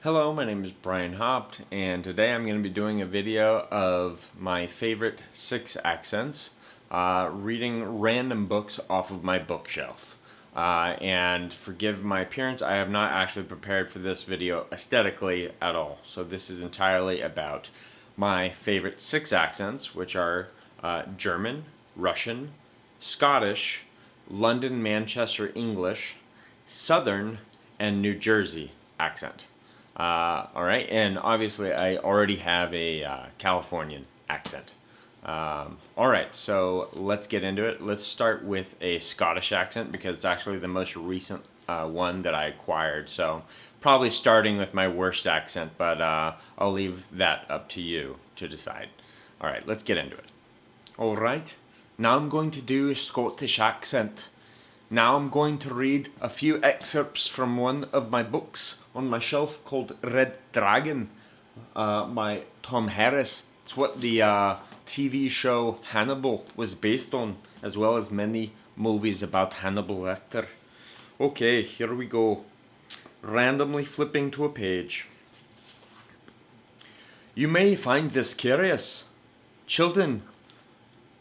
Hello, my name is Brian Hopt, and today I'm going to be doing a video of my favorite 6 accents, reading random books off of my bookshelf. And forgive my appearance, I have not actually prepared for this video aesthetically at all. So this is entirely about my favorite 6 accents, which are German, Russian, Scottish, London, Manchester English, Southern, and New Jersey accent. All right, and obviously I already have a Californian accent. All right, so let's get into it. Let's start with a Scottish accent because it's actually the most recent one that I acquired. So probably starting with my worst accent, but I'll leave that up to you to decide. All right, let's get into it. All right, now I'm going to do a Scottish accent. Now I'm going to read a few excerpts from one of my books on my shelf called Red Dragon by Tom Harris. It's what the TV show Hannibal was based on, as well as many movies about Hannibal Lecter. Okay, here we go. Randomly flipping to a page. You may find this curious. Chilton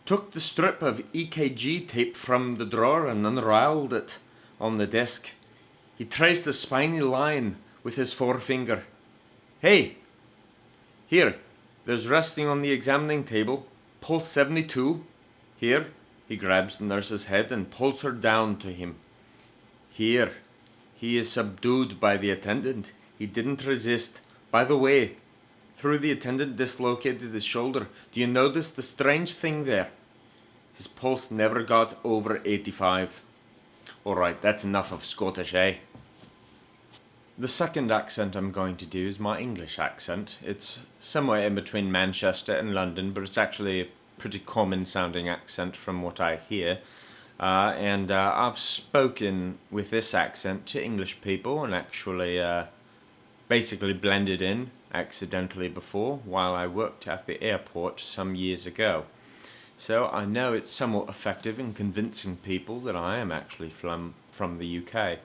took the strip of EKG tape from the drawer and unrolled it on the desk. He traced the spiny line with his forefinger. Hey! Here, there's resting on the examining table. Pulse 72. Here, he grabs the nurse's head and pulls her down to him. Here, he is subdued by the attendant. He didn't resist. By the way, through the attendant dislocated his shoulder. Do you notice the strange thing there? His pulse never got over 85. Alright, that's enough of Scottish, eh? The second accent I'm going to do is my English accent. It's somewhere in between Manchester and London, but it's actually a pretty common sounding accent from what I hear. And I've spoken with this accent to English people and actually basically blended in accidentally before while I worked at the airport some years ago. So I know it's somewhat effective in convincing people that I am actually from the UK.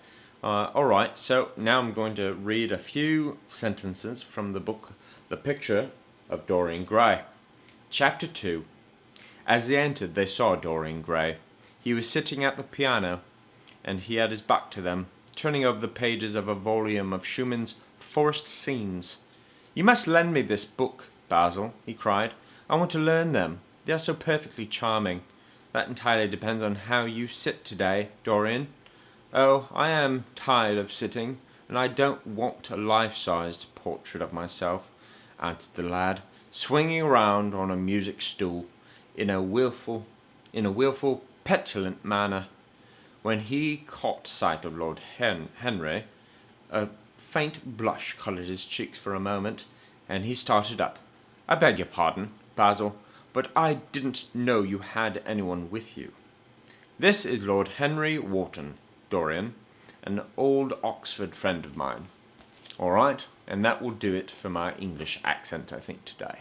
Alright, so now I'm going to read a few sentences from the book The Picture of Dorian Gray. Chapter 2. As they entered, they saw Dorian Gray. He was sitting at the piano, and he had his back to them, turning over the pages of a volume of Schumann's Forest Scenes. You must lend me this book, Basil, he cried. I want to learn them. They are so perfectly charming. That entirely depends on how you sit today, Dorian. Oh, I am tired of sitting, and I don't want a life-sized portrait of myself, answered the lad, swinging around on a music stool in a wilful, petulant manner. When he caught sight of Lord Henry, a faint blush coloured his cheeks for a moment, and he started up. I beg your pardon, Basil, but I didn't know you had anyone with you. This is Lord Henry Wharton, Dorian, an old Oxford friend of mine. All right, and that will do it for my English accent, I think, today.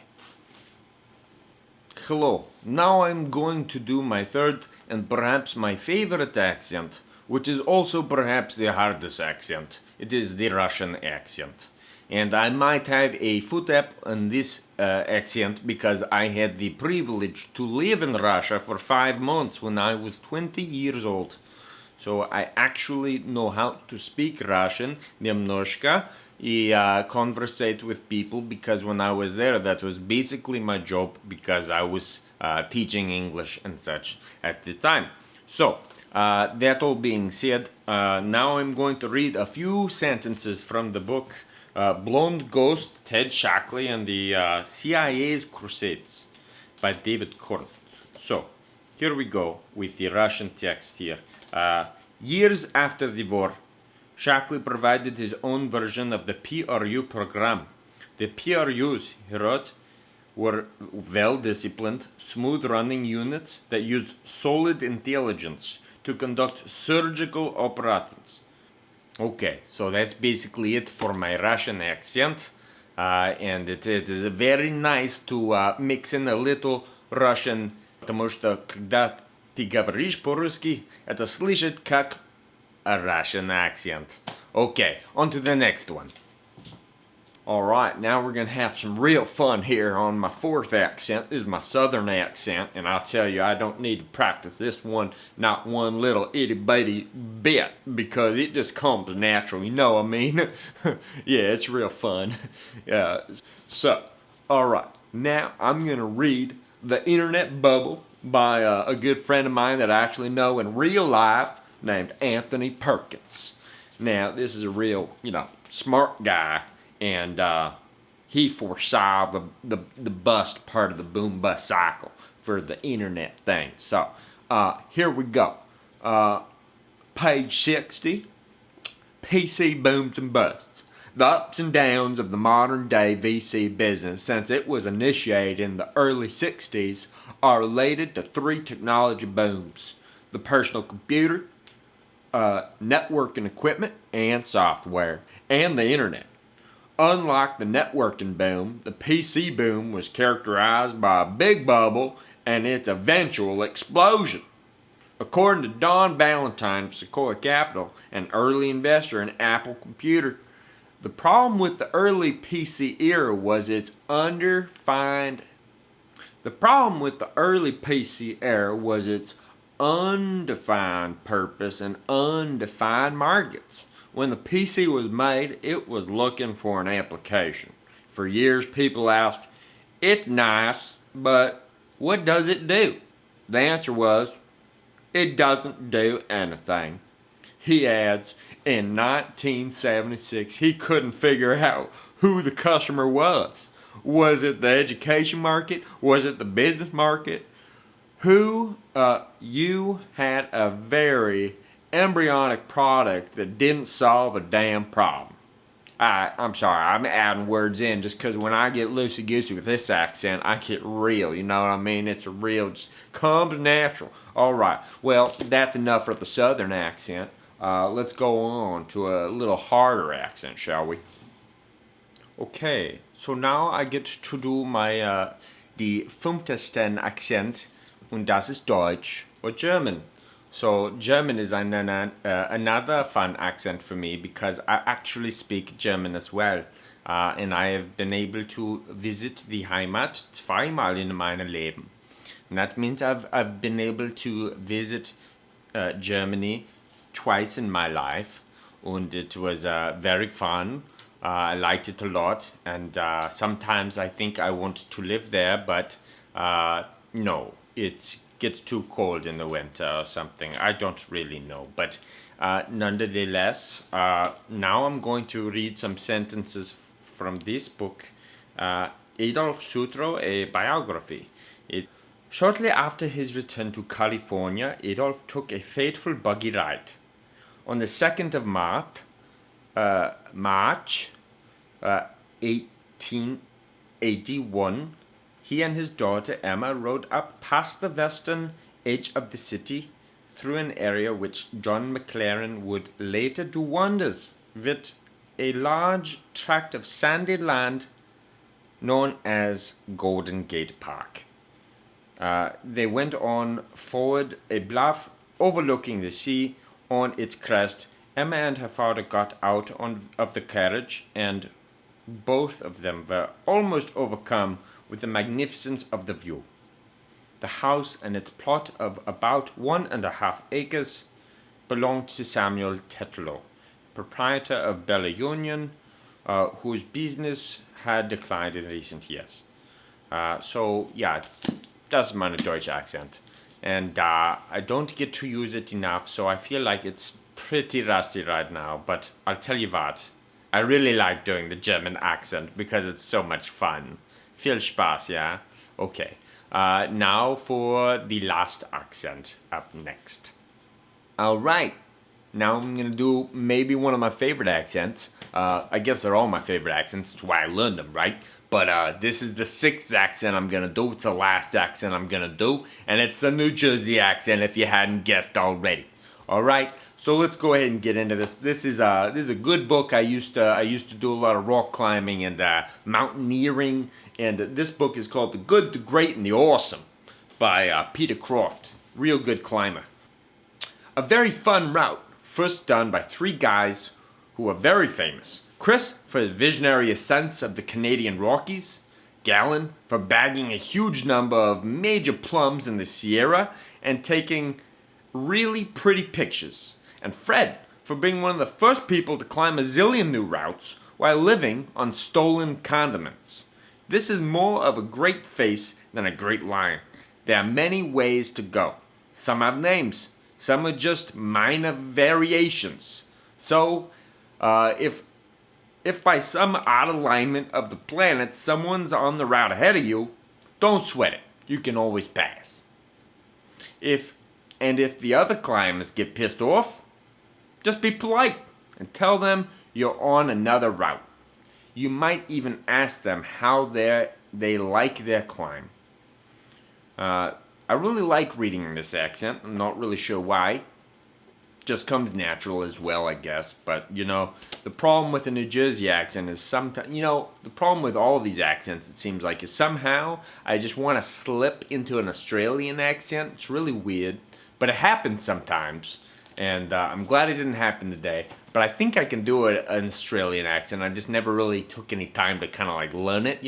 Hello, now I'm going to do my third and perhaps my favorite accent, which is also perhaps the hardest accent. It is the Russian accent. And I might have a foot up on this accent because I had the privilege to live in Russia for 5 months when I was 20 years old. So I actually know how to speak Russian, немножко, и conversate with people because when I was there, that was basically my job because I was teaching English and such at the time. So, that all being said, now I'm going to read a few sentences from the book Blonde Ghost, Ted Shackley, and the CIA's Crusades by David Korn. So, here we go with the Russian text here. Years after the war, Shackley provided his own version of the PRU program. The PRUs, he wrote, were well-disciplined, smooth-running units that used solid intelligence to conduct surgical operations. Okay, so that's basically it for my Russian accent. And it is very nice to mix in a little Russian, потому что когда ты говоришь по-русски, это слышит как a Russian accent. Okay, on to the next one. Alright, now we're going to have some real fun here on my fourth accent. This is my southern accent, and I'll tell you, I don't need to practice this one, not one little itty bitty bit, because it just comes natural, you know what I mean? Yeah, it's real fun. So, alright, now I'm going to read The Internet Bubble by a good friend of mine that I actually know in real life named Anthony Perkins. Now, this is a real, smart guy. And he foresaw the bust part of the boom bust cycle for the internet thing. So here we go. Page 60, PC booms and busts. The ups and downs of the modern day VC business since it was initiated in the early 60s are related to three technology booms: the personal computer, networking equipment and software, and the internet. Unlike the networking boom, the PC boom was characterized by a big bubble and its eventual explosion. According to Don Valentine of Sequoia Capital, an early investor in Apple Computer, the problem with the early PC era was its undefined purpose and undefined markets. When the PC was made, it was looking for an application. For years, people asked, "It's nice, but what does it do?" The answer was, "It doesn't do anything." He adds, in 1976, he couldn't figure out who the customer was. Was it the education market? Was it the business market? You had a very embryonic product that didn't solve a damn problem. I'm sorry, I'm adding words in just because when I get loosey-goosey with this accent, I get real, you know what I mean? It's real, just comes natural. Alright, well, that's enough for the southern accent. Let's go on to a little harder accent, shall we? Okay, so now I get to do my, die 5. Accent, und das ist Deutsch or German. So German is another fun accent for me because I actually speak German as well. And I have been able to visit the Heimat zweimal in meinem Leben. And that means I've been able to visit Germany twice in my life. And it was very fun. I liked it a lot. And sometimes I think I want to live there, but no, it gets too cold in the winter or something. I don't really know. But nonetheless, now I'm going to read some sentences from this book, Adolf Sutro, a biography. Shortly after his return to California, Adolf took a fateful buggy ride. On the 2nd of March, 1881, he and his daughter Emma rode up past the western edge of the city through an area which John McLaren would later do wonders with, a large tract of sandy land known as Golden Gate Park. They went on forward a bluff overlooking the sea. On its crest, Emma and her father got out of the carriage, and both of them were almost overcome with the magnificence of the view. The house and its plot of about 1.5 acres belonged to Samuel Tetlow, proprietor of Bella Union, whose business had declined in recent years. So, yeah, das ist meine deutsche accent. And I don't get to use it enough, so I feel like it's pretty rusty right now. But I'll tell you what, I really like doing the German accent because it's so much fun. Viel Spaß, yeah? Okay. Now for the last accent up next. Alright. Now I'm going to do maybe one of my favorite accents. I guess they're all my favorite accents. That's why I learned them, right? But this is the 6th accent I'm going to do. It's the last accent I'm going to do. And it's the New Jersey accent if you hadn't guessed already. Alright, so let's go ahead and get into this. This is a good book. I used to do a lot of rock climbing and mountaineering. And this book is called The Good, the Great, and the Awesome by Peter Croft. Real good climber. A very fun route, first done by 3 guys who were very famous. Chris for his visionary ascents of the Canadian Rockies, Galen for bagging a huge number of major plums in the Sierra and taking really pretty pictures, and Fred for being one of the first people to climb a zillion new routes while living on stolen condiments. This is more of a great face than a great line. There are many ways to go. Some have names, some are just minor variations. So, if by some odd alignment of the planets someone's on the route ahead of you, don't sweat it. You can always pass. If the other climbers get pissed off, just be polite and tell them you're on another route. You might even ask them how they like their climb. I really like reading this accent. I'm not really sure why. Just comes natural as well, I guess. But, the problem with the New Jersey accent is sometimes, the problem with all of these accents, it seems like, is somehow I just want to slip into an Australian accent. It's really weird. But it happens sometimes. And I'm glad it didn't happen today. But I think I can do an Australian accent. I just never really took any time to kind of learn it,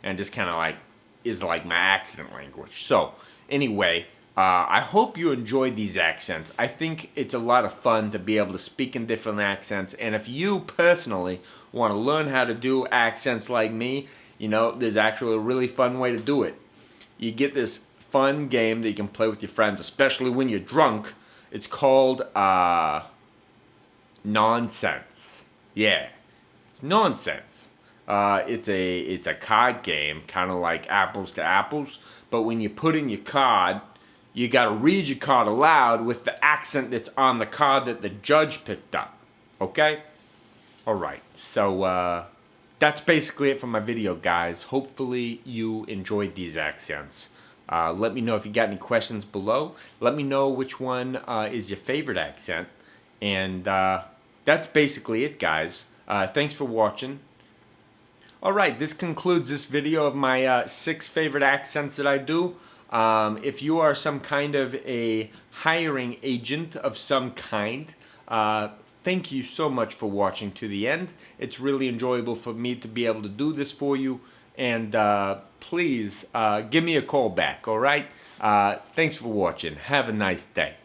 and just kind of is my accent language. So, anyway, I hope you enjoyed these accents. I think it's a lot of fun to be able to speak in different accents. And if you personally want to learn how to do accents like me, there's actually a really fun way to do it. You get this fun game that you can play with your friends, especially when you're drunk. It's called Nonsense. Yeah, Nonsense. It's a card game, kind of like Apples to Apples. But when you put in your card, you got to read your card aloud with the accent that's on the card that the judge picked up. Okay? Alright, so that's basically it for my video, guys. Hopefully you enjoyed these accents. Let me know if you got any questions below. Let me know which one is your favorite accent. And that's basically it, guys. Thanks for watching. Alright, this concludes this video of my 6 favorite accents that I do. If you are some kind of a hiring agent of some kind, thank you so much for watching to the end. It's really enjoyable for me to be able to do this for you. And please give me a call back, alright? Thanks for watching. Have a nice day.